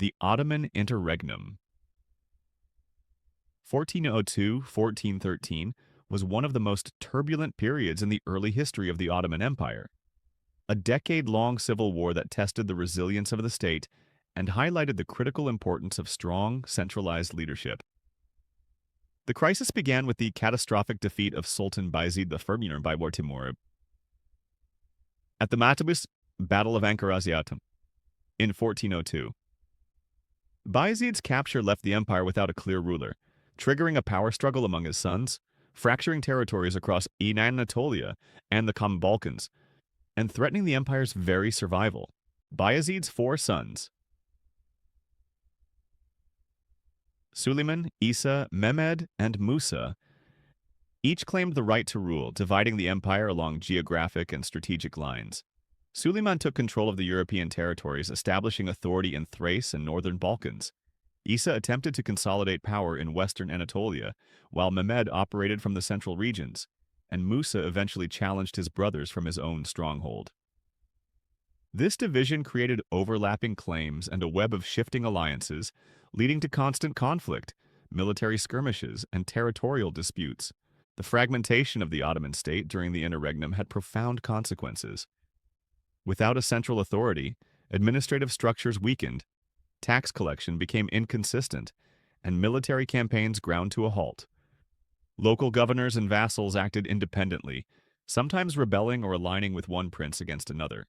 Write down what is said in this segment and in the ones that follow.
The Ottoman Interregnum. 1402-1413 was one of the most turbulent periods in the early history of the Ottoman Empire, a decade-long civil war that tested the resilience of the state and highlighted the critical importance of strong, centralized leadership. The crisis began with the catastrophic defeat of Sultan Bayezid I by Timur at the Mattabus Battle of Ankara in 1402. Bayezid's capture left the empire without a clear ruler, triggering a power struggle among his sons, fracturing territories across Anatolia and the Common Balkans, and threatening the empire's very survival. Bayezid's four sons, Suleiman, Isa, Mehmed, and Musa, each claimed the right to rule, dividing the empire along geographic and strategic lines. Suleiman took control of the European territories, establishing authority in Thrace and northern Balkans. Isa attempted to consolidate power in western Anatolia, while Mehmed operated from the central regions, and Musa eventually challenged his brothers from his own stronghold. This division created overlapping claims and a web of shifting alliances, leading to constant conflict, military skirmishes, and territorial disputes. The fragmentation of the Ottoman state during the interregnum had profound consequences. Without a central authority, administrative structures weakened, tax collection became inconsistent, and military campaigns ground to a halt. Local governors and vassals acted independently, sometimes rebelling or aligning with one prince against another.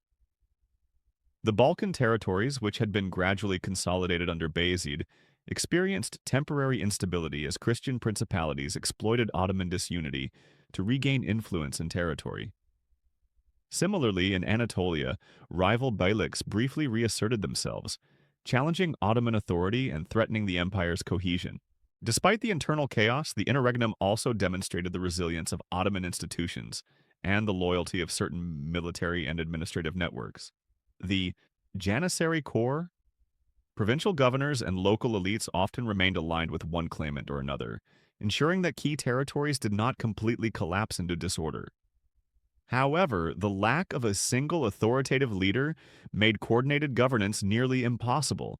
The Balkan territories, which had been gradually consolidated under Bayezid, experienced temporary instability as Christian principalities exploited Ottoman disunity to regain influence and territory. Similarly, in Anatolia, rival beyliks briefly reasserted themselves, challenging Ottoman authority and threatening the empire's cohesion. Despite the internal chaos, the interregnum also demonstrated the resilience of Ottoman institutions and the loyalty of certain military and administrative networks. The Janissary Corps, provincial governors, and local elites often remained aligned with one claimant or another, ensuring that key territories did not completely collapse into disorder. However, the lack of a single authoritative leader made coordinated governance nearly impossible,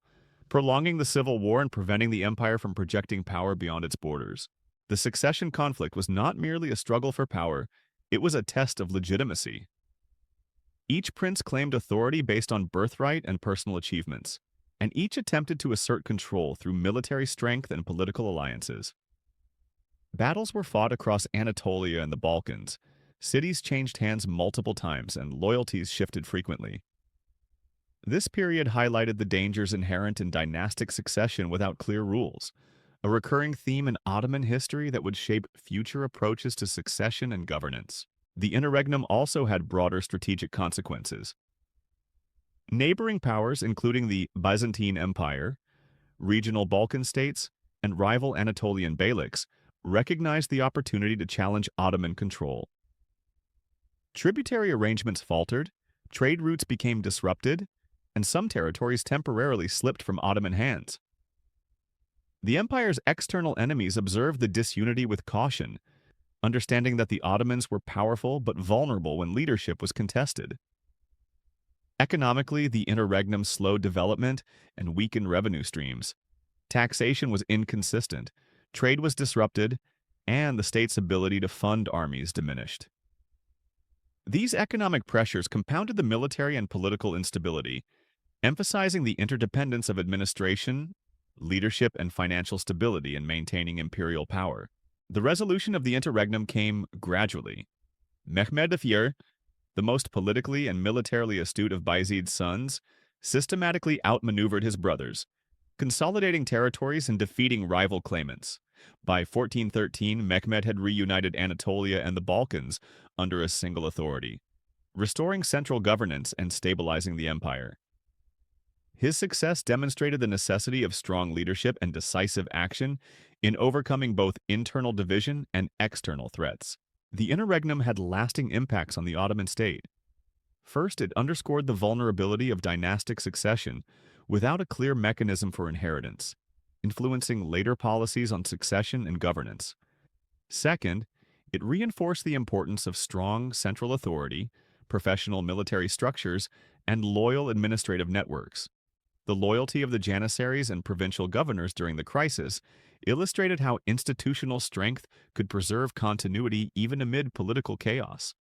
prolonging the civil war and preventing the empire from projecting power beyond its borders. The succession conflict was not merely a struggle for power, it was a test of legitimacy. Each prince claimed authority based on birthright and personal achievements, and each attempted to assert control through military strength and political alliances. Battles were fought across Anatolia and the Balkans. Cities changed hands multiple times, and loyalties shifted frequently. This period highlighted the dangers inherent in dynastic succession without clear rules, a recurring theme in Ottoman history that would shape future approaches to succession and governance. The interregnum also had broader strategic consequences. Neighboring powers, including the Byzantine Empire, regional Balkan states, and rival Anatolian beyliks, recognized the opportunity to challenge Ottoman control. Tributary arrangements faltered, trade routes became disrupted, and some territories temporarily slipped from Ottoman hands. The empire's external enemies observed the disunity with caution, understanding that the Ottomans were powerful but vulnerable when leadership was contested. Economically, the interregnum slowed development and weakened revenue streams. Taxation was inconsistent, trade was disrupted, and the state's ability to fund armies diminished. These economic pressures compounded the military and political instability, emphasizing the interdependence of administration, leadership, and financial stability in maintaining imperial power. The resolution of the interregnum came gradually. Mehmed IV, the most politically and militarily astute of Bayezid's sons, systematically outmaneuvered his brothers, consolidating territories and defeating rival claimants. By 1413, Mehmed had reunited Anatolia and the Balkans under a single authority, restoring central governance and stabilizing the empire. His success demonstrated the necessity of strong leadership and decisive action in overcoming both internal division and external threats. The interregnum had lasting impacts on the Ottoman state. First, it underscored the vulnerability of dynastic succession without a clear mechanism for inheritance, influencing later policies on succession and governance. Second, it reinforced the importance of strong central authority, professional military structures, and loyal administrative networks. The loyalty of the Janissaries and provincial governors during the crisis illustrated how institutional strength could preserve continuity even amid political chaos.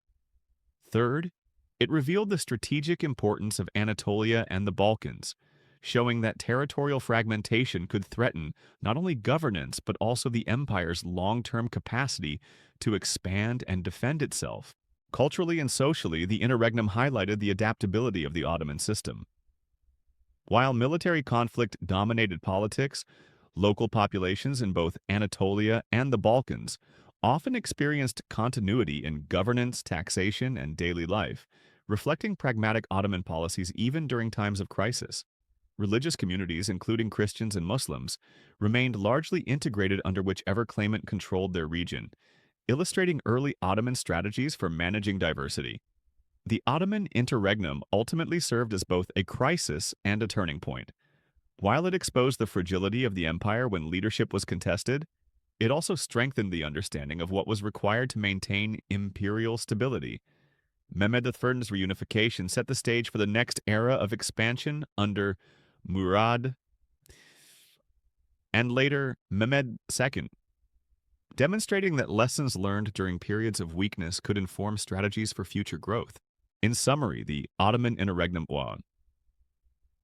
Third, it revealed the strategic importance of Anatolia and the Balkans, showing that territorial fragmentation could threaten not only governance but also the empire's long-term capacity to expand and defend itself. Culturally and socially, the interregnum highlighted the adaptability of the Ottoman system. While military conflict dominated politics, local populations in both Anatolia and the Balkans often experienced continuity in governance, taxation, and daily life, reflecting pragmatic Ottoman policies even during times of crisis. Religious communities, including Christians and Muslims, remained largely integrated under whichever claimant controlled their region, illustrating early Ottoman strategies for managing diversity. The Ottoman interregnum ultimately served as both a crisis and a turning point. While it exposed the fragility of the empire when leadership was contested, it also strengthened the understanding of what was required to maintain imperial stability. Mehmed III's reunification set the stage for the next era of expansion under Murad and later Mehmed II, demonstrating that lessons learned during periods of weakness could inform strategies for future growth. In summary, the Ottoman interregnum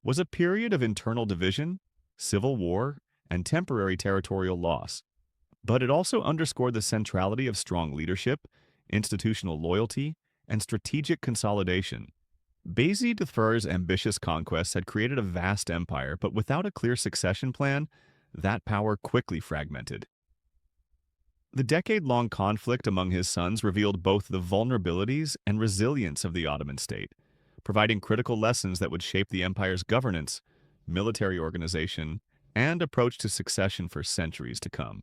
was a period of internal division, civil war, and temporary territorial loss. But it also underscored the centrality of strong leadership, institutional loyalty, and strategic consolidation. Bayezid II's ambitious conquests had created a vast empire, but without a clear succession plan, that power quickly fragmented. The decade-long conflict among his sons revealed both the vulnerabilities and resilience of the Ottoman state, providing critical lessons that would shape the empire's governance, military organization, and approach to succession for centuries to come.